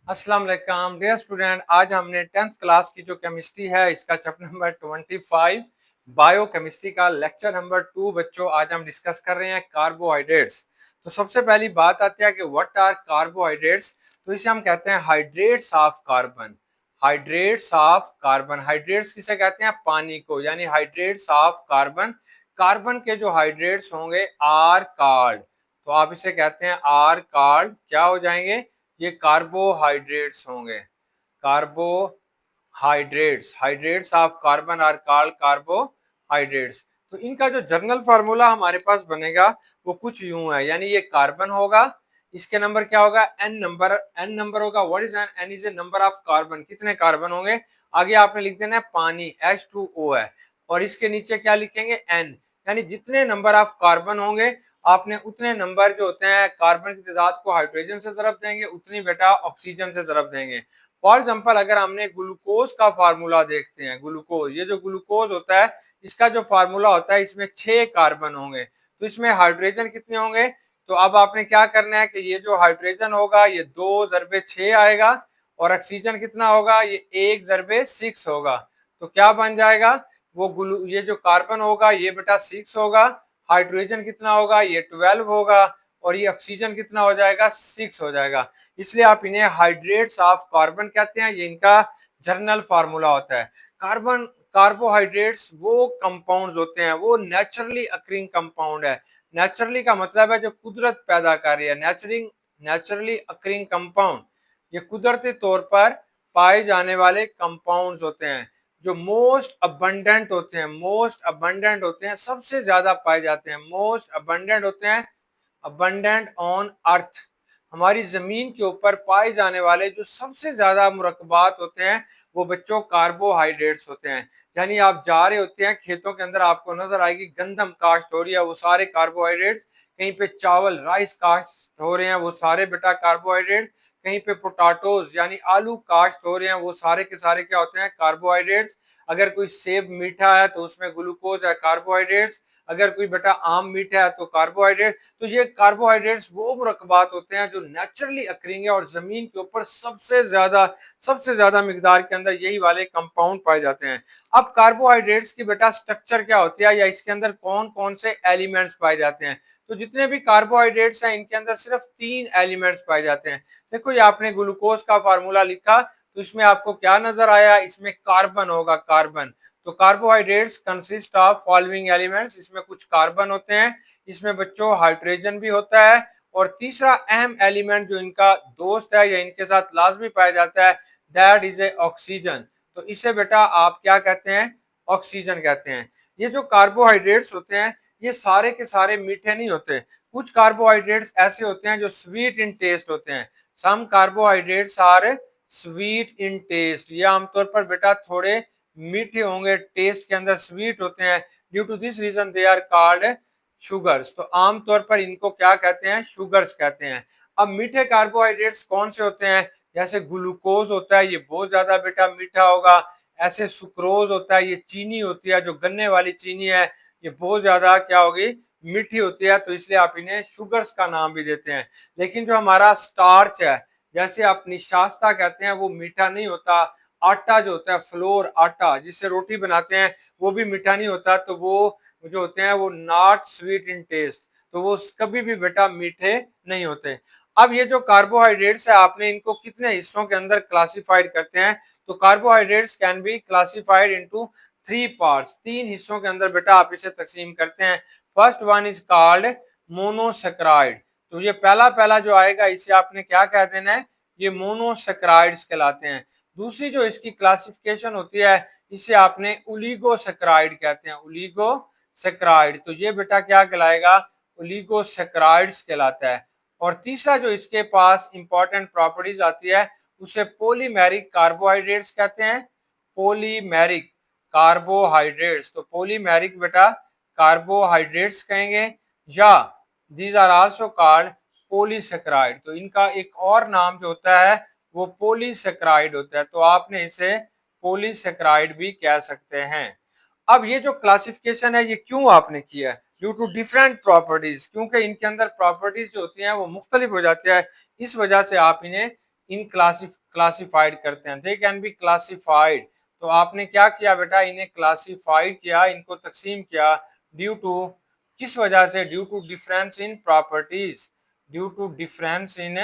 अस्सलाम वालेकुम dear student. आज हमने 10th क्लास की जो केमिस्ट्री है इसका चैप्टर नंबर 25 बायो केमिस्ट्री का लेक्चर नंबर 2 बच्चों आज हम डिस्कस कर रहे हैं कार्बोहाइड्रेट्स। तो सबसे पहली बात आती है कि व्हाट आर कार्बोहाइड्रेट्स। तो इसे हम कहते हैं hydrates of carbon. Hydrates of carbon, hydrates किसे कहते हैं? पानी को, यानी हाइड्रेट्स ऑफ कार्बन। कार्बन के जो हाइड्रेट्स होंगे आर कार्ड, तो आप इसे कहते हैं आर कार्ड, क्या हो जाएंगे? ये कार्बोहाइड्रेट्स होंगे। Carbohydrates, hydrates of carbon are called carbohydrates. तो इनका जो जर्नल फार्मूला हमारे पास बनेगा वो कुछ यूं है, यानी ये कार्बन होगा, इसके नंबर क्या होगा? एन नंबर होगा। What is N? N is a number of carbon, कितने कार्बन होंगे। आगे आपने लिख देना है पानी, H2O है, और इसके नीचे क्या लिखेंगे? एन, यानी जितने नंबर ऑफ कार्बन होंगे आपने उतने नंबर जो होते हैं कार्बन की तादाद को हाइड्रोजन से ज़रब देंगे, उतनी बेटा ऑक्सीजन से ज़रब देंगे। फॉर एग्जांपल अगर हमने ग्लूकोज का फार्मूला देखते हैं, ग्लूकोज, ये जो ग्लूकोज होता है इसका जो फार्मूला होता है इसमें 6 कार्बन होंगे, तो इसमें हाइड्रोजन कितने होंगे? तो अब आपने क्या करना है कि ये जो हाइड्रोजन होगा ये 2 ज़रबे 6 आएगा, और ऑक्सीजन कितना होगा? ये 1 ज़रबे 6 होगा। तो क्या बन जाएगा? ये जो कार्बन होगा ये बेटा 6 होगा, हाइड्रोजन कितना होगा? ये 12 होगा, और ये ऑक्सीजन कितना हो जाएगा? 6 हो जाएगा। इसलिए आप इन्हें हाइड्रेट्स ऑफ कार्बन कहते हैं, ये इनका जर्नल फार्मूला होता है। कार्बन कार्बोहाइड्रेट्स वो कंपाउंड्स होते हैं, वो नेचुरली अकरिंग कंपाउंड है। नेचुरली का मतलब है जो कुदरत पैदा कर रही है, नेचुरली अकरिंग कंपाउंड, ये कुदरती तौर पर पाए जाने वाले कंपाउंड्स होते हैं जो मोस्ट अबंडेंट होते हैं, सबसे ज्यादा पाए जाते हैं, मोस्ट अबंडेंट होते हैं, अबंडेंट ऑन अर्थ, हमारी जमीन के ऊपर पाए जाने वाले जो सबसे ज्यादा मुरक्कबात होते हैं वो बच्चों कार्बोहाइड्रेट्स होते हैं। यानी आप जा रहे होते हैं खेतों के अंदर, आपको नजर आएगी गंदम काश्त हो रही है, वो सारे कार्बोहाइड्रेट्स, कहीं पे चावल राइस काश्त हो रहे हैं वो सारे बेटा कार्बोहाइड्रेट, कहीं पे पोटाटोज यानी आलू काश्त हो रहे हैं वो सारे के सारे क्या होते हैं? कार्बोहाइड्रेट्स। अगर कोई सेब मीठा है तो उसमें ग्लूकोज है, कार्बोहाइड्रेट्स। अगर कोई बेटा आम मीठा है तो कार्बोहाइड्रेट। तो ये कार्बोहाइड्रेट्स वो मुरक्कबात होते हैं जो नेचुरली अकरिंग है, और जमीन के ऊपर सबसे ज्यादा मिकदार के अंदर यही वाले कंपाउंड पाए जाते हैं। अब कार्बोहाइड्रेट्स की बेटा स्ट्रक्चर क्या होती है, या इसके अंदर कौन कौन से एलिमेंट्स पाए जाते हैं? तो जितने भी कार्बोहाइड्रेट्स हैं इनके अंदर सिर्फ 3 एलिमेंट्स पाए जाते हैं। देखो ये आपने ग्लूकोज का फार्मूला लिखा तो इसमें आपको क्या नजर आया? इसमें कार्बन होगा, कार्बन। तो carbohydrates consist of following elements, इसमें कुछ कार्बन होते हैं, इसमें बच्चों हाइड्रोजन भी होता है, और तीसरा अहम एलिमेंट जो इनका दोस्त है या इनके साथ लाजमी पाया जाता है, दैट इज ए ऑक्सीजन। तो इसे बेटा आप क्या कहते हैं? ऑक्सीजन कहते हैं। ये जो कार्बोहाइड्रेट्स होते हैं ये सारे के सारे मीठे नहीं होते, कुछ कार्बोहाइड्रेट्स ऐसे होते हैं जो स्वीट इन टेस्ट होते हैं। Some carbohydrates are sweet in taste, ये आमतौर पर बेटा थोड़े मीठे होंगे, टेस्ट के अंदर स्वीट होते हैं। Due to this reason they are called sugars. तो आमतौर पर इनको क्या कहते हैं? शुगर्स कहते हैं। अब मीठे कार्बोहाइड्रेट्स कौन से होते हैं? जैसे ग्लूकोज होता है, ये बहुत ज्यादा बेटा मीठा होगा। ऐसे सुक्रोज होता है, ये चीनी होती है, जो गन्ने वाली चीनी है, ये बहुत ज्यादा क्या होगी? मीठी होती है, तो इसलिए आप इन्हें शुगर्स का नाम भी देते हैं। लेकिन जो हमारा स्टार्च है, जैसे आप निशास्ता कहते हैं, वो मीठा नहीं होता। आटा जो होता है, फ्लोर आटा जिससे रोटी बनाते हैं, वो भी मीठा नहीं होता। तो वो जो होते हैं वो नॉट स्वीट इन टेस्ट, तो वो कभी भी बेटा मीठे नहीं होते। अब ये जो कार्बोहाइड्रेट्स है आपने इनको कितने हिस्सों के अंदर क्लासिफाइड करते हैं? तो carbohydrates can be classified into 3 parts, 3 हिस्सों के अंदर बेटा आप इसे तकसीम करते हैं। First one is called monosaccharide. तो ये पहला पहला जो आएगा इसे आपने क्या कह देना है? ये मोनोसेक्राइड्स कहलाते हैं। दूसरी जो इसकी क्लासिफिकेशन होती है इसे आपने ओलिगोसेक्राइड कहते हैं, ओलिगोसेक्राइड। तो ये बेटा क्या कहलाएगा? ओलिगोसेक्राइड्स कहलाता है। और तीसरा जो इसके पास इंपॉर्टेंट प्रॉपर्टीज आती है उसे पॉलीमेरिक कार्बोहाइड्रेट्स कहते हैं, पॉलीमेरिक कार्बोहाइड्रेट्स। तो पॉलीमेरिक बेटा कार्बोहाइड्रेट्स कहेंगे, या these are also called polysaccharide. तो इनका एक और नाम जो होता है वो पॉलीसेक्राइड होता है, तो आपने इसे पॉलीसेक्राइड भी कह सकते हैं। अब ये जो क्लासिफिकेशन है ये क्यों आपने किया है? ड्यू टू डिफरेंट प्रॉपर्टीज, क्योंकि इनके अंदर प्रॉपर्टीज जो होती हैं वो मुख्तलिफ हो जाती है, इस वजह से आप इन्हें इन क्लासिफाइड करते हैं, दे कैन बी क्लासिफाइड। तो आपने क्या किया बेटा, इन्हें क्लासिफाइड किया, इनको तकसीम किया ड्यू टू, किस वजह से, due to difference in properties, due to difference in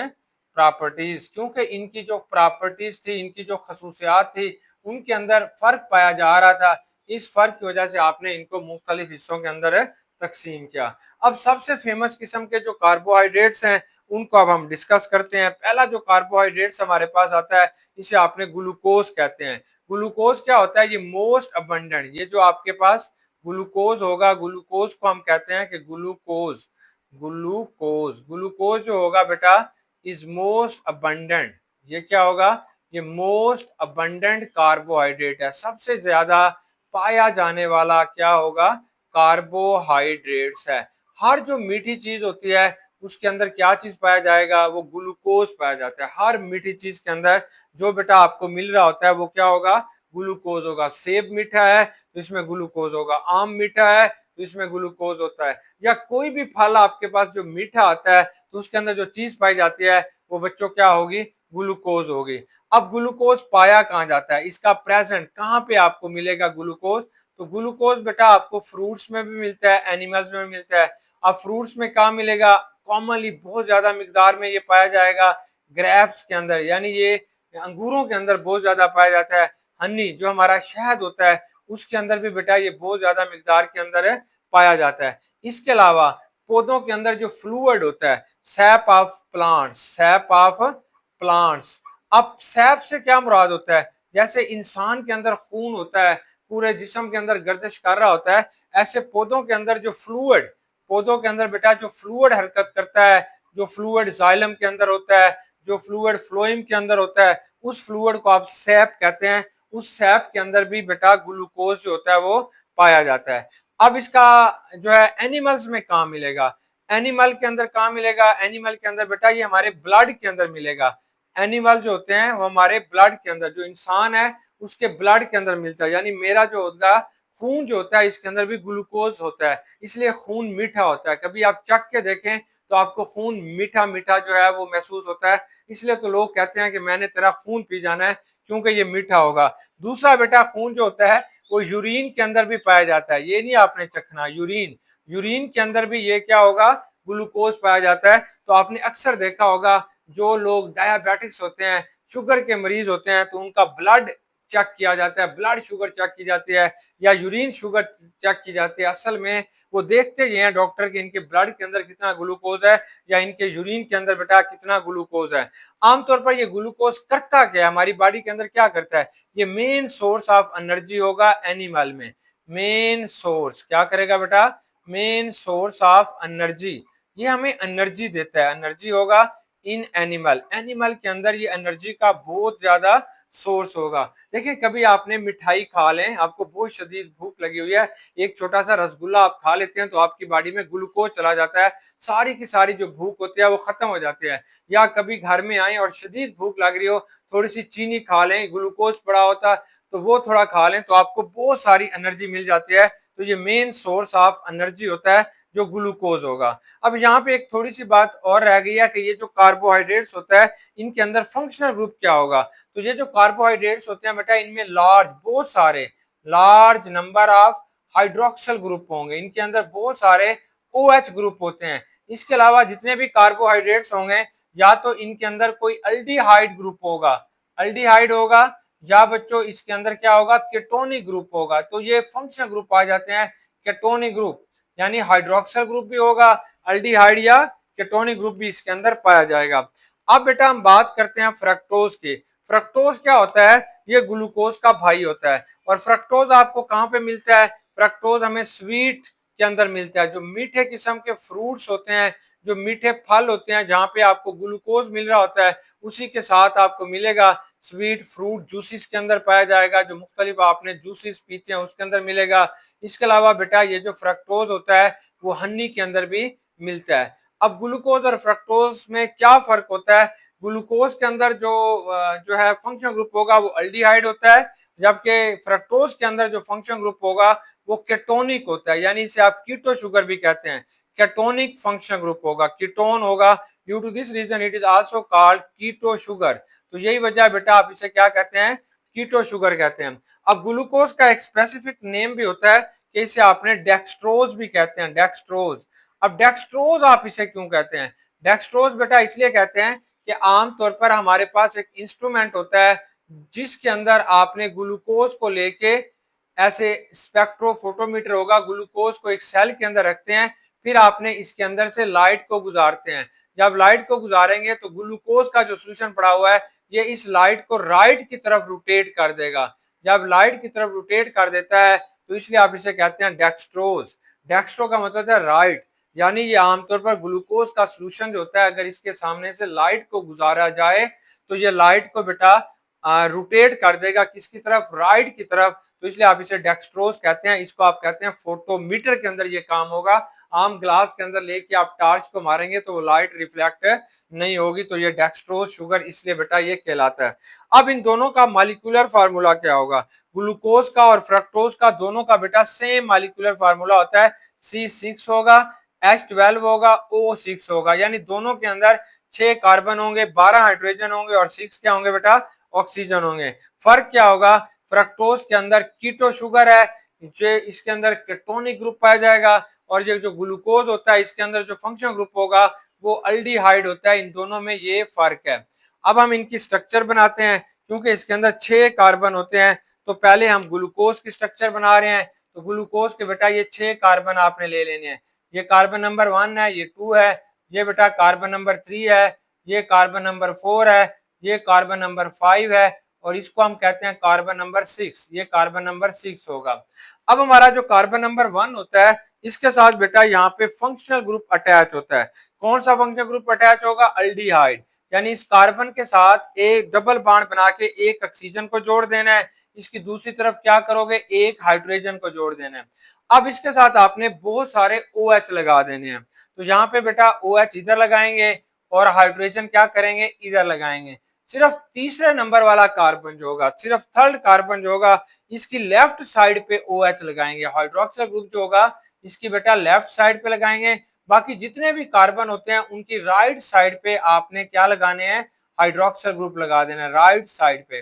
properties, क्योंकि इनकी जो प्रॉपर्टीज थी, इनकी जो खसूसियात थी, उनके अंदर फर्क पाया जा रहा था। इस फर्क की वजह से आपने इनको मुख्तलिफ हिस्सों के अंदर तकसीम किया। अब सबसे फेमस किस्म के जो कार्बोहाइड्रेट्स हैं उनको अब हम डिस्कस करते हैं। पहला जो कार्बोहाइड्रेट्स हमारे पास आता है इसे आपने ग्लूकोज कहते हैं। ग्लूकोज क्या होता है, ये मोस्ट अबंडेंट, ये जो आपके पास ग्लूकोज होगा, ग्लूकोज को हम कहते हैं कि ग्लूकोज, ग्लूकोज, ग्लूकोज जो होगा बेटा इज मोस्ट अबंडेंट। ये क्या होगा, ये मोस्ट अबंडेंट कार्बोहाइड्रेट है, सबसे ज्यादा पाया जाने वाला क्या होगा, कार्बोहाइड्रेट्स है। हर जो मीठी चीज होती है उसके अंदर क्या चीज पाया जाएगा, वो ग्लूकोज पाया जाता है। हर मीठी चीज के अंदर जो बेटा आपको मिल रहा होता है वो क्या होगा, ग्लूकोज होगा। सेब मीठा है तो इसमें ग्लूकोज होगा, आम मीठा है तो इसमें ग्लूकोज होता है, या कोई भी फल आपके पास जो मीठा आता है तो उसके अंदर जो चीज पाई जाती है वो बच्चों क्या होगी, ग्लूकोज होगी। अब ग्लूकोज पाया कहाँ जाता है, इसका प्रेजेंट कहाँ पे आपको मिलेगा ग्लूकोज, तो ग्लूकोज बेटा आपको फ्रूट्स में भी मिलता है, एनिमल्स में भी मिलता है। अब फ्रूट्स में कहाँ मिलेगा, कॉमनली बहुत ज्यादा मिकदार में ये पाया जाएगा ग्रेप्स के अंदर, यानी ये अंगूरों के अंदर बहुत ज्यादा पाया जाता है। हनी जो हमारा शहद होता है उसके अंदर भी बेटा ये बहुत ज्यादा मिकदार के अंदर है पाया जाता है। इसके अलावा पौधों के अंदर जो फ्लूइड होता है, SAP of plants, SAP of plants. अब सैप से क्या मुराद होता है, जैसे इंसान के अंदर खून होता है, पूरे जिस्म के अंदर गर्दिश कर रहा होता है, ऐसे पौधों के अंदर जो फ्लूइड, पौधों के अंदर बेटा जो फ्लूइड हरकत करता है, जो फ्लूइड जाइलम के अंदर होता है, जो फ्लूइड फ्लोएम के अंदर होता है, उस फ्लूइड को आप सैप कहते हैं। उस सैप के अंदर भी बेटा ग्लूकोज जो होता है वो पाया जाता है। अब इसका जो है एनिमल्स में कहाँ मिलेगा, एनिमल के अंदर कहाँ मिलेगा, एनिमल के अंदर बेटा ये हमारे ब्लड के अंदर मिलेगा। एनिमल जो होते हैं वो हमारे ब्लड के अंदर, जो इंसान है उसके ब्लड के अंदर मिलता है, यानी मेरा जो होता है खून जो होता है इसके अंदर भी ग्लूकोज होता है, इसलिए खून मीठा होता है। कभी आप चख के देखें तो आपको खून मीठा मीठा जो है वो महसूस होता है, इसलिए तो लोग कहते हैं कि मैंने तेरा खून पी जाना है क्योंकि ये मीठा होगा। दूसरा बेटा खून जो होता है वो यूरिन के अंदर भी पाया जाता है, ये नहीं आपने चखना, यूरिन, यूरिन के अंदर भी ये क्या होगा, ग्लूकोज पाया जाता है। तो आपने अक्सर देखा होगा जो लोग डायबिटिक्स होते हैं, शुगर के मरीज होते हैं, तो उनका ब्लड चेक किया जाता है, ब्लड शुगर चेक की जाती है या यूरिन शुगर चेक की जाती है। असल में वो देखते ये हैं डॉक्टर कि इनके ब्लड के अंदर कितना ग्लूकोज है या इनके यूरिन के अंदर बेटा कितना ग्लूकोज है। आमतौर पर ये ग्लूकोज करता क्या है, हमारी बॉडी के अंदर क्या करता है, ये मेन सोर्स ऑफ एनर्जी होगा एनिमल में। मेन सोर्स क्या करेगा बेटा, मेन सोर्स ऑफ एनर्जी, ये हमें एनर्जी देता है, एनर्जी होगा इन एनिमल, एनिमल के अंदर ये एनर्जी का बहुत ज्यादा सोर्स होगा। देखिए कभी आपने मिठाई खा लें, आपको बहुत शदीद भूख लगी हुई है, एक छोटा सा रसगुल्ला आप खा लेते हैं तो आपकी बॉडी में ग्लूकोज चला जाता है, सारी की सारी जो भूख होती है वो खत्म हो जाती है। या कभी घर में आए और शदीद भूख लग रही हो, थोड़ी सी चीनी खा लें, ग्लूकोज पड़ा होता है तो वो थोड़ा खा लें तो आपको बहुत सारी एनर्जी मिल जाती है। तो ये मेन सोर्स ऑफ एनर्जी होता है जो ग्लूकोज होगा। अब यहाँ पे एक थोड़ी सी बात और रह गई है कि ये जो कार्बोहाइड्रेट्स होता है इनके अंदर फंक्शनल ग्रुप क्या होगा, तो ये जो कार्बोहाइड्रेट्स होते हैं बेटा इनमें लार्ज, बहुत सारे large number of hydroxyl group होंगे, इनके अंदर बहुत सारे OH ग्रुप होते हैं। इसके अलावा जितने भी कार्बोहाइड्रेट्स होंगे या तो इनके अंदर कोई अल्डिहाइड ग्रुप होगा, अल्डिहाइड होगा, या बच्चों इसके अंदर क्या होगा, केटोनिक ग्रुप होगा। तो ये फंक्शनल ग्रुप आ जाते हैं केटोनिक ग्रुप, यानी हाइड्रोक्सल ग्रुप भी होगा, अल्डिहाइड या केटोनिक ग्रुप भी इसके अंदर पाया जाएगा। अब बेटा हम बात करते हैं फ्रक्टोज की। फ्रक्टोज क्या होता है, ये ग्लूकोज का भाई होता है। और फ्रक्टोज आपको कहाँ पे मिलता है, फ्रक्टोज हमें स्वीट के अंदर मिलता है, जो मीठे किस्म के फ्रूट्स होते हैं, जो मीठे फल होते हैं जहाँ पे आपको ग्लूकोज मिल रहा होता है उसी के साथ आपको मिलेगा। स्वीट फ्रूट जूसेस के अंदर पाया जाएगा, जो मुख्तलिफ आपने जूसेस पीते हैं उसके अंदर मिलेगा। इसके अलावा बेटा ये जो फ्रक्टोज होता है वो हनी के अंदर भी मिलता है। अब ग्लूकोज और फ्रक्टोज में क्या फर्क होता है, ग्लूकोज के अंदर जो है फंक्शन ग्रुप होगा वो अल्डिहाइड होता है, जबकि फ्रक्टोज के अंदर जो फंक्शन ग्रुप होगा वो केटोनिक होता है, यानी इसे आप कीटो शुगर भी कहते हैं। केटोनिक फंक्शनल ग्रुप होगा, कीटोन होगा। Due to this reason it is also called keto sugar. तो यही वजह बेटा आप इसे क्या कहते हैं, कीटो शुगर कहते हैं। अब ग्लूकोज का एक स्पेसिफिक नेम भी होता है कि इसे आपने डेक्सट्रोज भी कहते हैं, डेक्सट्रोज। अब डेक्सट्रोज आप इसे क्यों कहते हैं, डेक्सट्रोज बेटा इसलिए कहते हैं कि आमतौर पर हमारे पास एक इंस्ट्रूमेंट होता है जिसके अंदर आपने ग्लूकोज को लेके, ऐसे स्पेक्ट्रोफोटोमीटर होगा, ग्लूकोज को एक सेल के अंदर रखते हैं, फिर आपने इसके अंदर से लाइट को गुजारते हैं। जब लाइट को गुजारेंगे तो ग्लूकोज का जो सोल्यूशन पड़ा हुआ है ये इस लाइट को राइट की तरफ रोटेट कर देगा। जब लाइट की तरफ रोटेट कर देता है तो इसलिए आप इसे कहते हैं डेक्सट्रोज। डेक्सट्रो का मतलब है राइट, यानी ये आमतौर पर ग्लूकोज का सोल्यूशन जो होता है अगर इसके सामने से लाइट को गुजारा जाए तो ये लाइट को बेटा रोटेट कर देगा किसकी तरफ, राइट की तरफ। तो इसलिए आप इसे डेक्सट्रोज कहते हैं। इसको आप कहते हैं फोटोमीटर के अंदर ये काम होगा। आम ग्लास के अंदर लेके आप टार्च को मारेंगे तो वो लाइट रिफ्लेक्ट नहीं होगी, तो ये डेक्सट्रोज शुगर इसलिए बेटा ये कहलाता है। अब इन दोनों का मॉलिक्यूलर फार्मूला क्या होगा, ग्लूकोज का और फ्रक्टोज का दोनों का बेटा सेम मॉलिक्यूलर फार्मूला होता है, C6 होगा, H12 होगा, O6 होगा। यानी दोनों के अंदर 6 कार्बन होंगे, 12 हाइड्रोजन होंगे और 6 क्या होंगे बेटा, ऑक्सीजन होंगे। फर्क क्या होगा, फ्रक्टोज के अंदर कीटो शुगर है, जो इसके अंदर केटोनिक ग्रुप पाया जाएगा, और ये जो ग्लूकोज होता है इसके अंदर जो फंक्शनल ग्रुप होगा वो अल्डिहाइड होता है। इन दोनों में ये फर्क है। अब हम इनकी स्ट्रक्चर बनाते हैं, क्योंकि इसके अंदर 6 कार्बन होते हैं। तो पहले हम ग्लूकोज की स्ट्रक्चर बना रहे हैं, तो ग्लूकोज के बेटा ये 6 कार्बन आपने ले लेने हैं। ये कार्बन नंबर 1 है, ये 2 है, ये बेटा कार्बन नंबर 3 है, ये कार्बन नंबर 4 है, ये कार्बन नंबर 5 है, और इसको हम कहते हैं कार्बन नंबर 6। ये कार्बन नंबर 6 होगा। अब हमारा जो कार्बन नंबर 1 होता है इसके साथ बेटा यहाँ पे फंक्शनल ग्रुप अटैच होता है। कौन सा फंक्शनल ग्रुप अटैच होगा, अल्डिहाइड। यानी इस कार्बन के साथ एक डबल बॉन्ड बना के एक ऑक्सीजन को जोड़ देना है, इसकी दूसरी तरफ क्या करोगे, एक हाइड्रोजन को जोड़ देना है। अब इसके साथ आपने बहुत सारे OH लगा देने हैं। तो यहाँ पे बेटा OH इधर लगाएंगे और हाइड्रोजन क्या करेंगे, इधर लगाएंगे। सिर्फ तीसरे नंबर वाला कार्बन जो होगा, सिर्फ थर्ड कार्बन जो होगा, इसकी लेफ्ट साइड पे OH लगाएंगे। हाइड्रोक्सिल ग्रुप जो होगा इसकी बेटा लेफ्ट साइड पे लगाएंगे। बाकी जितने भी कार्बन होते हैं उनकी राइट साइड पे आपने क्या लगाने हैं, हाइड्रोक्सिल ग्रुप लगा देना है राइट साइड पे।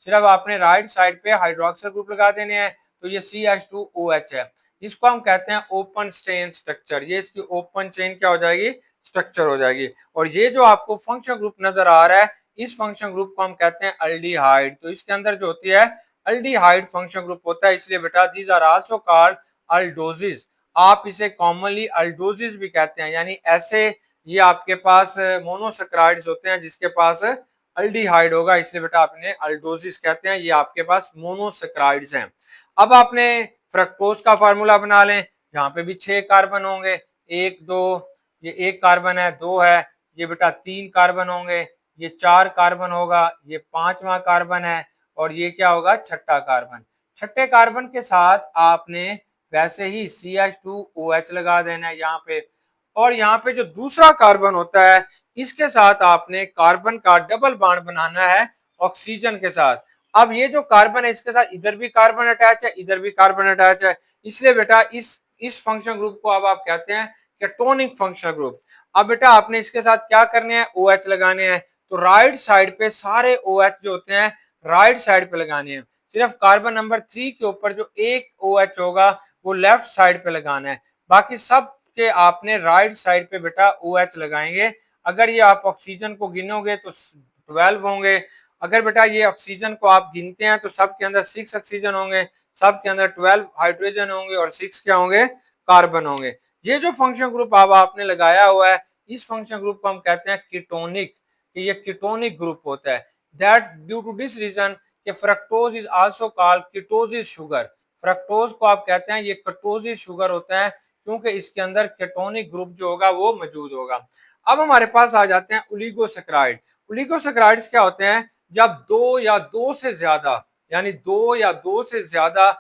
सिर्फ आपने राइट साइड पे हाइड्रोक्सिल ग्रुप लगा देने हैं। तो ये CH2OH है, इसको हम कहते हैं ओपन चेन स्ट्रक्चर। ये इसकी ओपन चेन क्या हो जाएगी, स्ट्रक्चर हो जाएगी। और ये जो आपको फंक्शन ग्रुप नजर आ रहा है इस फंक्शन ग्रुप को हम कहते हैं अल्डिहाइड। तो इसके अंदर जो होती है अल्डिहाइड फंक्शन ग्रुप होता है, इसलिए बेटा दीज आर आल्सो कॉल्ड अल्डोजिस। आप इसे कॉमनली अल्डोजिस भी कहते हैं। यानी ऐसे ये आपके पास मोनोसैकराइड्स होते हैं जिसके पास अल्डिहाइड होगा, इसलिए बेटा आपने अल्डोजिस कहते हैं। ये आपके पास मोनोसैकराइड्स हैं। अब आपने फ्रक्टोज का फार्मूला बना लें, यहाँ पे भी 6 कार्बन होंगे, 1 2, ये 1 कार्बन है, 2 है, ये बेटा 3 कार्बन होंगे, ये 4 कार्बन होगा, ये 5वां कार्बन है, और ये क्या होगा, छठा कार्बन। छठे कार्बन के साथ आपने वैसे ही CH2OH लगा देना है यहाँ पे। और यहाँ पे जो दूसरा कार्बन होता है इसके साथ आपने कार्बन का डबल बॉन्ड बनाना है ऑक्सीजन के साथ। अब ये जो कार्बन है इसके साथ इधर भी कार्बन अटैच है, इधर भी कार्बन अटैच है, इसलिए बेटा इस फंक्शन ग्रुप को अब आप कहते हैं केटोनिक फंक्शन ग्रुप। अब बेटा आपने इसके साथ क्या करने हैं, OH लगाने हैं। तो राइट साइड पे सारे OH जो होते हैं राइट साइड पे लगाने हैं। सिर्फ कार्बन नंबर 3 के ऊपर जो एक OH होगा वो लेफ्ट साइड पे लगाना है। बाकी सब के आपने राइट साइड पे बेटा OH लगाएंगे। अगर ये आप ऑक्सीजन को गिनोगे तो 12 होंगे। अगर बेटा ये ऑक्सीजन को आप गिनते हैं तो सब के अंदर 6 ऑक्सीजन होंगे, सब के अंदर 12 हाइड्रोजन होंगे और 6 क्या होंगे, कार्बन होंगे। ये जो फंक्शन ग्रुप अब आपने लगाया हुआ है इस फंक्शन ग्रुप को हम कहते हैं कीटोनिक, कि ये कीटोनिक ग्रुप होता है। That due to this reason कि fructose is also called ketosis sugar. Fructose को आप कहते हैं ये कीटोसिस शुगर होता है क्योंकि इसके अंदर कीटोनिक ग्रुप जो होगा वो मौजूद होगा। अब हमारे पास आ जाते हैं ओलिगोसैकराइड। ओलिगोसैकराइड्स क्या होते हैं, जब दो या दो से ज्यादा, यानी दो या दो से ज्यादा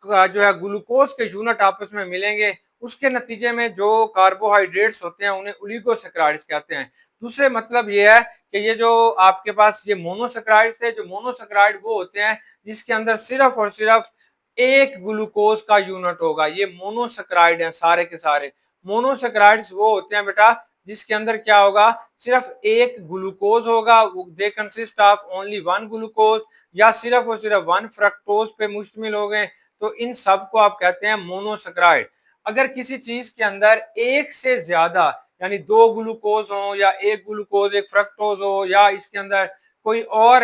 जो है ग्लूकोज के यूनिट आपस में मिलेंगे उसके नतीजे में जो कार्बोहाइड्रेट्स होते हैं उन्हें ओलिगोसैकराइड्स कहते हैं। दूसरे मतलब ये है कि ये जो आपके पास ये मोनोसैकराइड्स है, जो मोनोसैकराइड वो होते हैं जिसके अंदर सिर्फ और सिर्फ एक ग्लूकोज का यूनिट होगा, ये मोनोसैकराइड है सारे के सारे। मोनोसेक्राइड्स वो होते हैं बेटा जिसके अंदर क्या होगा, सिर्फ एक ग्लूकोज होगा, they consist of only one glucose, या सिर्फ और सिर्फ वन फ्रक्टोज पे मुश्तमिल हो गए, तो इन सब को आप कहते हैं मोनोसेक्राइड। अगर किसी चीज के अंदर एक से ज्यादा यानी दो ग्लूकोज हो, या एक ग्लूकोज एक फ्रक्टोज हो, या इसके अंदर कोई और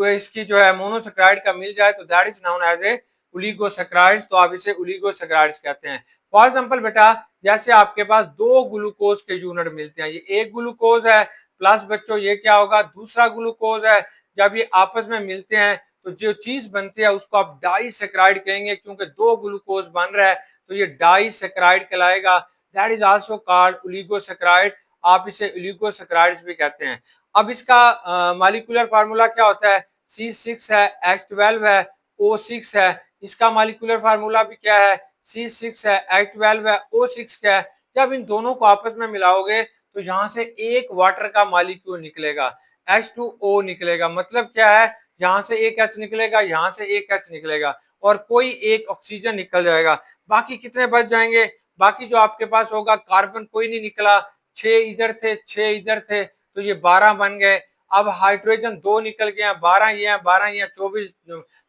इसकी जो है मोनोसेक्राइड का मिल जाए, तो that is known as a oligosaccharides, तो आप इसे ओलिगोसेक्राइड्स कहते हैं। फॉर एग्जांपल बेटा, जैसे आपके पास दो ग्लूकोज के यूनिट मिलते हैं, ये एक ग्लूकोज है प्लस बच्चों ये क्या होगा, दूसरा ग्लूकोज है। जब ये आपस में मिलते हैं तो जो चीज बनती है उसको आप डाइसेक्राइड कहेंगे, क्योंकि दो ग्लूकोज बन रहा है तो ये डाइसेक्राइड कहलाएगा। That is also called oligosaccharide, आप इसे ओलिगोसेक्राइड्स भी कहते हैं। अब इसका मॉलिक्यूलर फार्मूला क्या होता है, C6 है, H12 है, O6 है। इसका मॉलिक्यूलर फार्मूला भी क्या है, C6 है, H12 है, O6 क्या है। जब इन दोनों को आपस में मिलाओगे तो यहाँ से एक वाटर का मॉलिक्यूल निकलेगा, H2O निकलेगा। मतलब क्या है, यहाँ से एक H निकलेगा, यहाँ से एक H निकलेगा, और कोई एक ऑक्सीजन निकल जाएगा। बाकी कितने बच जाएंगे, बाकी जो आपके पास होगा, कार्बन कोई नहीं निकला, 6 इधर थे 6 इधर थे, तो ये 12 बन गए। अब हाइड्रोजन 2 निकल गए, 12 ये हैं 12 ये हैं,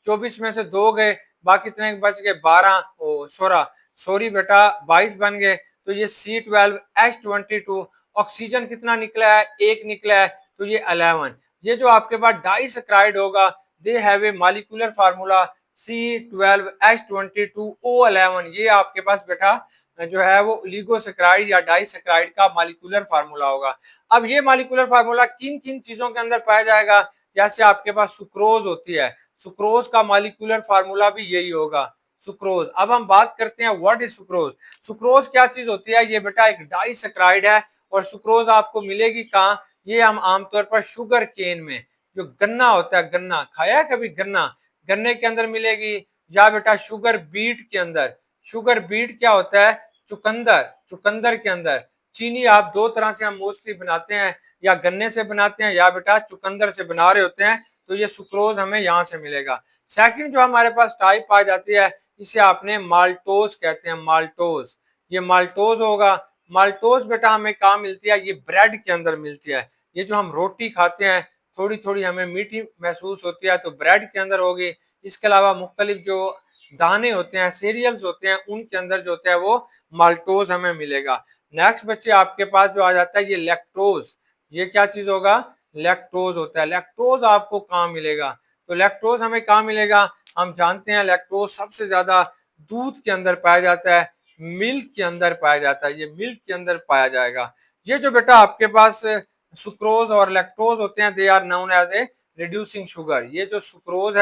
24 में से 2 गए, बाकी कितने बच गए 12, सॉरी बेटा 22 बन गए। तो ये C12H22, ऑक्सीजन कितना निकला है, एक निकला है, तो ये 11। ये जो आपके पास डाइसेक्राइड होगा, they have a molecular formula C12H22O11। ये आपके पास बेटा जो है वो ओलिगोसेक्राइड या डाइसेक्राइड का मॉलिक्यूलर फार्मूला होगा। अब ये मॉलिक्यूलर फार्मूला किन किन चीजों के अंदर पाया जाएगा, जैसे आपके पास सुक्रोज होती है, सुक्रोज का मॉलिक्यूलर फार्मूला भी यही होगा, सुक्रोज। अब हम बात करते हैं व्हाट इज सुक्रोज। सुक्रोज क्या चीज होती है, ये बेटा एक डाइसेक्राइड है, और सुक्रोज आपको मिलेगी कहाँ, ये हम आमतौर पर शुगर केन में, जो गन्ना होता है, गन्ना खाया है कभी, गन्ना, गन्ने के अंदर मिलेगी, या बेटा शुगर बीट के अंदर। शुगर बीट क्या होता है, चुकंदर, चुकंदर के अंदर। चीनी आप दो तरह से हम मोस्टली बनाते हैं, या गन्ने से बनाते हैं या बेटा चुकंदर से बना रहे होते हैं, तो ये सुक्रोज हमें यहाँ से मिलेगा। सेकंड जो हमारे पास टाइप पाई जाती है, इसे आपने माल्टोज कहते हैं, माल्टोज। ये माल्टोज होगा। माल्टोज बेटा हमें कहाँ मिलती है, ये ब्रेड के अंदर मिलती है। ये जो हम रोटी खाते हैं थोड़ी थोड़ी हमें मीठी महसूस होती है, तो ब्रेड के अंदर होगी। इसके अलावा मुख्तलिफ जो दाने होते हैं, सीरियल्स होते हैं, उनके अंदर जो होता है वो माल्टोज हमें मिलेगा। नेक्स्ट बच्चे आपके पास जो आ जाता है ये लैक्टोज। ये क्या चीज होगा, लैक्टोज होता है। लैक्टोज आपको कहाँ मिलेगा, तो लैक्टोज हमें कहाँ मिलेगा, हम जानते हैं लैक्टोज सबसे ज्यादा दूध के अंदर पाया जाता है, मिल्क के अंदर पाया जाता है, ये मिल्क के अंदर पाया जाएगा। ये जो बेटा आपके पास सुक्रोज और लैक्टोज होते हैं, they are known as a reducing sugar. ये जो सुक्रोज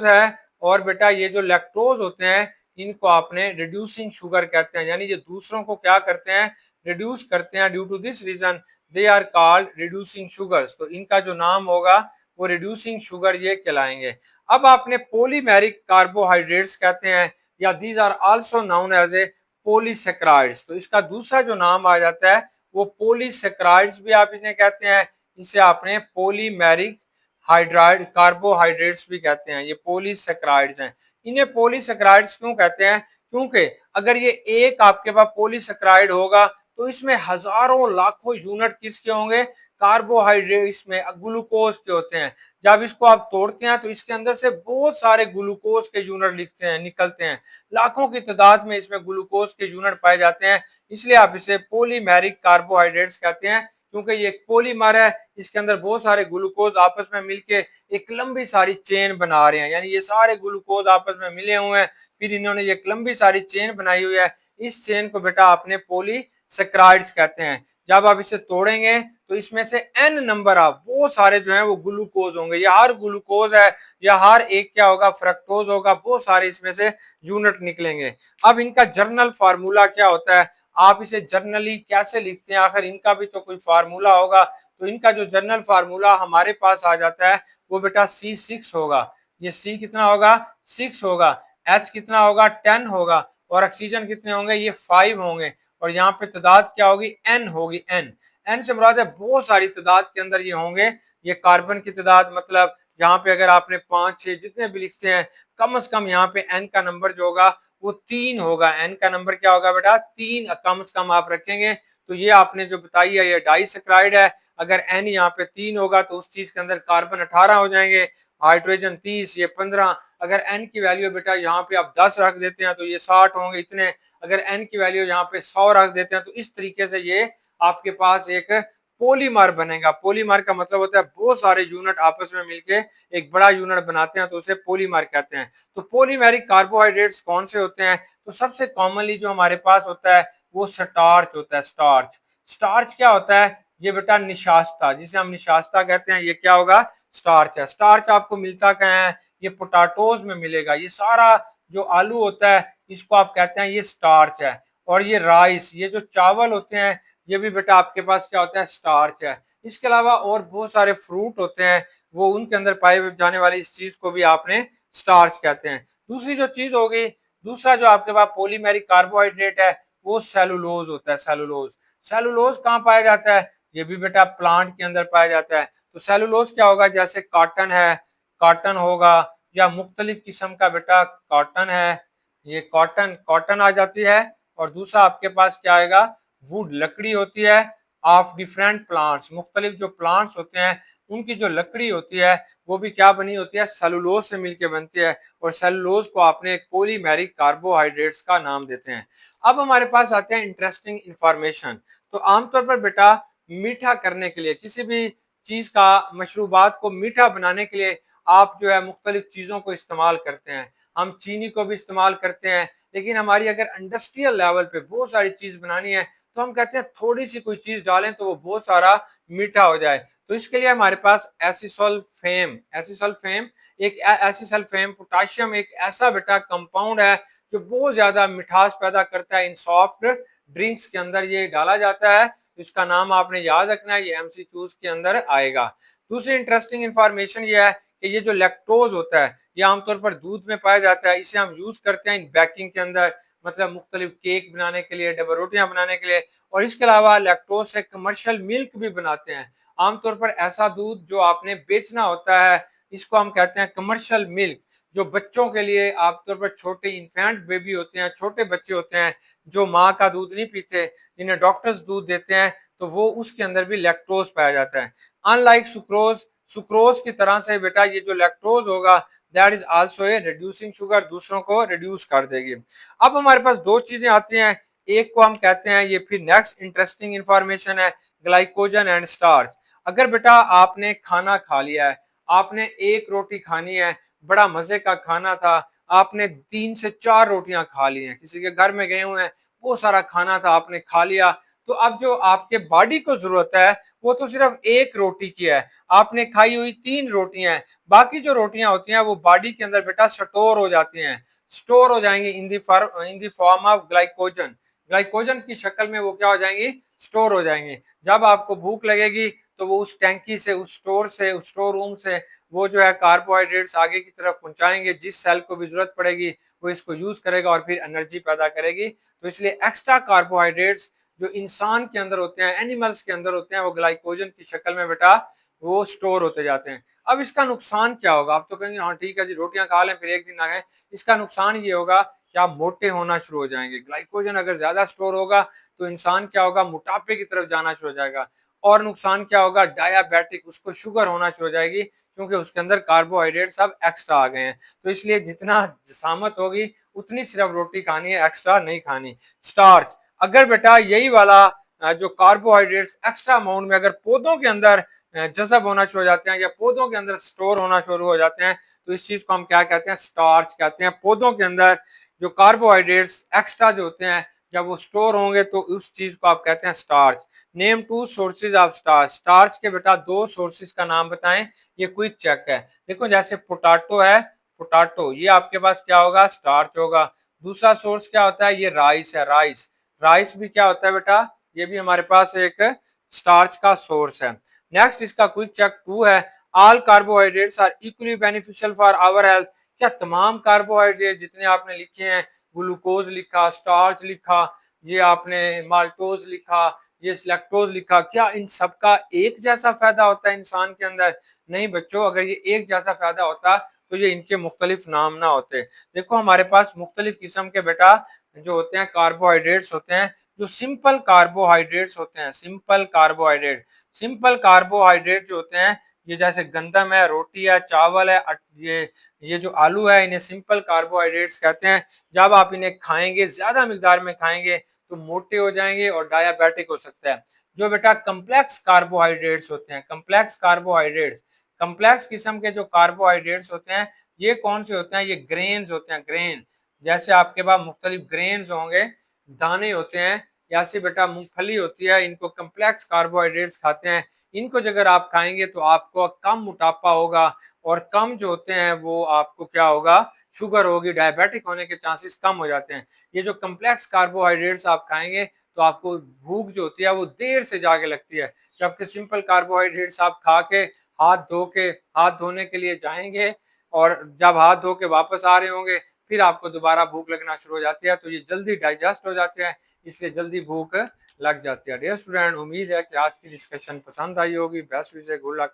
है और बेटा ये जो लैक्टोज होते हैं, इनको आपने रिड्यूसिंग शुगर कहते हैं, यानी ये दूसरों को क्या करते हैं, रिड्यूस करते हैं। Due to this reason they are called reducing sugars, तो इनका जो नाम होगा वो रिड्यूसिंग शुगर ये कहलाएंगे। अब आपने पॉलीमेरिक कार्बोहाइड्रेट्स कहते हैं, या these are also known as a polysaccharides, तो इसका दूसरा जो नाम आ जाता है वो पॉलीसेक्राइड्स भी आप इन्हें कहते हैं। इसे आपने पॉलीमेरिक हाइड्राइड कार्बोहाइड्रेट्स भी कहते हैं, ये पॉलीसेक्राइड्स हैं। इन्हें पॉलीसेक्राइड्स क्यों कहते हैं, क्योंकि अगर ये एक आपके पास पॉलीसेक्राइड होगा तो इसमें हजारों लाखों यूनिट किसके होंगे, कार्बोहाइड्रेट, इसमें ग्लूकोज के होते हैं। जब इसको आप तोड़ते हैं तो इसके अंदर से बहुत सारे ग्लूकोज के यूनिट लिखते हैं, निकलते हैं, लाखों की तादाद में इसमें ग्लूकोज के यूनिट पाए जाते हैं। इसलिए आप इसे पॉलीमेरिक कार्बोहाइड्रेट्स कहते हैं, क्योंकि ये एक पॉलीमर है, इसके अंदर बहुत सारे ग्लूकोज आपस में मिलके एक लंबी सारी चेन बना रहे हैं, यानी ये सारे ग्लूकोज आपस में मिले हुए हैं, फिर इन्होंने एक लंबी सारी चेन बनाई हुई है। इस चेन को बेटा आपने पॉलीसेक्राइड्स कहते हैं। जब आप इसे तोड़ेंगे तो इसमें से n नंबर ऑफ बहुत सारे जो है वो ग्लूकोज होंगे, या हर ग्लूकोज है या हर एक क्या होगा, फ्रक्टोज होगा, बहुत सारे इसमें से यूनिट निकलेंगे। अब इनका जर्नल फार्मूला क्या होता है, आप इसे जर्नली कैसे लिखते हैं, आखिर इनका भी तो कोई फार्मूला होगा। तो इनका जो जर्नल फार्मूला हमारे पास आ जाता है वो बेटा C6 होगा। ये C कितना होगा, 6 होगा। H कितना होगा, 10 होगा। और ऑक्सीजन कितने होंगे, ये 5 होंगे। और यहाँ पे तादाद क्या होगी, N होगी। N से मुराद है बहुत सारी तादाद के अंदर ये होंगे। ये कार्बन की तादाद, मतलब यहाँ पे अगर आपने 5 6 जितने भी लिखते हैं, कम से कम यहाँ पे N का नंबर जो होगा वो 3 होगा। n का नंबर क्या होगा बेटा, 3 कम से कम आप रखेंगे। तो ये आपने जो बताई है ये डाइसैकराइड है। अगर n यहाँ पे 3 होगा तो उस चीज के अंदर कार्बन 18 हो जाएंगे, हाइड्रोजन 30, ये 15। अगर n की वैल्यू बेटा यहाँ पे आप 10 रख देते हैं तो ये 60 होंगे इतने। अगर n की वैल्यू यहाँ पे 100 रख देते हैं तो इस तरीके से ये आपके पास एक पॉलीमर बनेगा। पॉलीमर का मतलब होता है बहुत सारे यूनिट आपस में मिलके एक बड़ा यूनिट बनाते हैं, तो उसे पॉलीमर कहते हैं। तो पॉलीमेरिक कार्बोहाइड्रेट्स कौन से होते हैं, तो सबसे कॉमनली जो हमारे पास होता है वो स्टार्च होता है। स्टार्च, स्टार्च क्या होता है, ये बेटा निशास्ता, जिसे हम निशास्ता कहते हैं, ये क्या होगा, स्टार्च है। स्टार्च आपको मिलता कहाँ है, ये पोटैटोज में मिलेगा। ये सारा जो आलू होता है इसको आप कहते हैं ये स्टार्च है। और ये राइस, ये जो चावल होते हैं, ये भी बेटा आपके पास क्या होता है, स्टार्च है। इसके अलावा और बहुत सारे फ्रूट होते हैं, वो उनके अंदर पाए जाने वाली इस चीज को भी आपने स्टार्च कहते हैं। दूसरी जो चीज होगी, दूसरा जो आपके पास पॉलीमेरिक कार्बोहाइड्रेट है वो सेलुलोज होता है। सेलुलोज, सेलुलोज कहाँ पाया जाता है, ये भी बेटा प्लांट के अंदर पाया जाता है। तो सेलुलोज क्या होगा, जैसे कॉटन है, कॉटन होगा, या मुख्तलिफ किस्म का बेटा कॉटन है, ये कॉटन कॉटन आ जाती है। और दूसरा आपके पास क्या आएगा, वुड, लकड़ी होती है ऑफ डिफरेंट प्लांट्स। मुख्तलिफ जो प्लांट्स होते हैं उनकी जो लकड़ी होती है वो भी क्या बनी होती है, सेलुलोज से मिलकर बनती है। और सेलुलोज को आपने एक पॉलीमेरिक कार्बोहाइड्रेट्स का नाम देते हैं। अब हमारे पास आते हैं इंटरेस्टिंग इंफॉर्मेशन। तो आमतौर पर बेटा मीठा करने के लिए, किसी भी चीज का, मशरूबात को मीठा बनाने के लिए आप जो है मुख्तलिफ चीजों को इस्तेमाल करते हैं। हम चीनी को भी इस्तेमाल करते हैं, लेकिन हमारी अगर इंडस्ट्रियल लेवल पे बहुत सारी चीज बनानी है तो हम कहते हैं थोड़ी सी कोई चीज डालें तो वो बहुत सारा मीठा हो जाए। तो इसके लिए हमारे पास एसिसल्फेम, एसिसल्फेम एक एसिसल्फेम पोटाशियम एक ऐसा बेटा कंपाउंड है जो बहुत ज्यादा मिठास पैदा करता है। इन सॉफ्ट ड्रिंक्स के अंदर ये डाला जाता है। तो इसका नाम आपने याद रखना है, ये एमसीक्यूज के अंदर आएगा। दूसरी इंटरेस्टिंग इंफॉर्मेशन ये है कि ये जो लैक्टोज होता है ये आमतौर पर दूध में पाया जाता है। इसे हम यूज करते हैं इन बेकिंग के अंदर, मतलब मुख्तलिफ केक बनाने के लिए, डबल रोटियां बनाने के लिए। और इसके अलावा लैक्टोज से कमर्शियल मिल्क भी बनाते हैं। आमतौर पर ऐसा दूध जो आपने बेचना होता है इसको हम कहते हैं कमर्शियल मिल्क। जो बच्चों के लिए आमतौर पर छोटे इन्फेंट बेबी होते हैं, छोटे बच्चे होते हैं जो माँ का दूध नहीं पीते, जिन्हें डॉक्टर्स दूध देते हैं, तो वो उसके अंदर भी लैक्टोज पाया जाता है। अनलाइक सुक्रोज, सुक्रोज की तरह से बेटा ये जो लैक्टोज होगा that is also a reducing sugar, दूसरों को रिड्यूस कर देगी। अब हमारे पास दो चीजें आती हैं, एक को हम कहते हैं, ये फिर नेक्स्ट इंटरेस्टिंग इंफॉर्मेशन है, ग्लाइकोजन एंड स्टार्च। अगर बेटा आपने खाना खा लिया है, आपने एक रोटी खानी है, बड़ा मजे का खाना था, आपने 3 से 4 रोटियां खा ली हैं, किसी के घर में गए हुए हैं, बहुत सारा खाना था आपने खा लिया, तो अब जो आपके बॉडी को जरूरत है वो तो सिर्फ एक रोटी की है। आपने खाई हुई 3 रोटियां हैं, बाकी जो रोटियां होती हैं वो बॉडी के अंदर बेटा स्टोर हो जाती हैं, स्टोर हो जाएंगी in the form of glycogen. Glycogen की शक्ल में वो क्या हो जाएंगी, स्टोर हो जाएंगी। जब आपको भूख लगेगी तो वो उस टैंकी से, उस स्टोर से, उस स्टोर रूम से वो जो है कार्बोहाइड्रेट्स आगे की तरफ पहुंचाएंगे। जिस सेल को भी जरूरत पड़ेगी वो इसको यूज करेगा और फिर एनर्जी पैदा करेगी। तो इसलिए एक्स्ट्रा कार्बोहाइड्रेट्स जो इंसान के अंदर होते हैं, एनिमल्स के अंदर होते हैं, वो ग्लाइकोजन की शक्ल में बेटा वो स्टोर होते जाते हैं। अब इसका नुकसान क्या होगा, आप तो कहेंगे हाँ ठीक है जी रोटियां खा लें फिर एक दिन आ गए। इसका नुकसान ये होगा कि आप मोटे होना शुरू हो जाएंगे। ग्लाइकोजन अगर ज्यादा स्टोर होगा तो इंसान क्या होगा, मोटापे की तरफ जाना शुरू हो जाएगा। और नुकसान क्या होगा, डायबिटिक, उसको शुगर होना शुरू हो जाएगी, क्योंकि उसके अंदर कार्बोहाइड्रेट सब एक्स्ट्रा आ गए हैं। तो इसलिए जितना जसामत होगी उतनी सिर्फ रोटी खानी है, एक्स्ट्रा नहीं खानी। स्टार्च, अगर बेटा यही वाला जो कार्बोहाइड्रेट्स एक्स्ट्रा अमाउंट में अगर पौधों के अंदर जज़ब होना शुरू हो जाते हैं या पौधों के अंदर स्टोर होना शुरू हो जाते हैं, तो इस चीज को हम क्या कहते हैं, स्टार्च कहते हैं। पौधों के अंदर जो कार्बोहाइड्रेट्स एक्स्ट्रा जो होते हैं जब वो स्टोर होंगे तो उस चीज को आप कहते हैं starch. Name 2 sources of starch, starch के बेटा 2 सोर्सेज का नाम बताएं। ये क्विक चेक है, देखो जैसे पोटाटो है, पोटाटो ये आपके पास क्या होगा, स्टार्च होगा। दूसरा सोर्स क्या होता है, ये राइस है, राइस, राइस भी क्या होता है बेटा, ये भी हमारे पास एक स्टार्च का सोर्स है। नेक्स्ट इसका क्विक चेक 2 है, all carbohydrates are equally beneficial for our health. क्या तमाम कार्बोहाइड्रेट जितने आपने लिखे हैं, ग्लूकोज लिखा, स्टार्च लिखा, ये आपने माल्टोज लिखा, ये लैक्टोज लिखा, क्या इन सबका एक जैसा फायदा होता है इंसान के अंदर? नहीं बच्चों, अगर ये एक जैसा फायदा होता तो ये इनके मुख्तलिफ नाम ना होते। देखो हमारे पास मुख्तलिफ किस्म के बेटा जो होते हैं कार्बोहाइड्रेट्स होते हैं, जो सिंपल कार्बोहाइड्रेट्स होते हैं, सिंपल कार्बोहाइड्रेट जो होते हैं, ये जैसे गंदम है, रोटी है, चावल है, ये जो आलू है, इन्हें सिंपल कार्बोहाइड्रेट्स कहते हैं। जब आप इन्हें खाएंगे, ज्यादा मिकदार में खाएंगे तो मोटे हो जाएंगे और डायबिटिक हो सकता है। जो बेटा कम्प्लेक्स कार्बोहाइड्रेट्स होते हैं, कम्प्लेक्स किस्म के जो कार्बोहाइड्रेट्स होते हैं, ये कौन से होते हैं? ये ग्रेन्स होते हैं, ग्रेन। जैसे आपके पास मुख्तलिफ ग्रेन्स होंगे, दाने होते हैं, या से बेटा मूंगफली होती है, इनको कम्प्लेक्स कार्बोहाइड्रेट्स खाते हैं। इनको अगर आप खाएंगे तो आपको कम मोटापा होगा, और कम जो होते हैं वो आपको क्या होगा? शुगर होगी, डायबिटिक होने के चांसेस कम हो जाते हैं। ये जो कम्प्लेक्स कार्बोहाइड्रेट्स आप खाएंगे तो आपको भूख जो होती है वो देर से जाके लगती है, जबकि सिंपल कार्बोहाइड्रेट्स आप खा के हाथ धोने के लिए जाएंगे, और जब हाथ धो के वापस आ रहे होंगे फिर आपको दोबारा भूख लगना शुरू हो जाती है, तो ये जल्दी डाइजेस्ट हो जाते हैं, इसलिए जल्दी भूख लग जाती है। डियर स्टूडेंट, उम्मीद है कि आज की डिस्कशन पसंद आई होगी। बेस्ट विशेष, गुड लक।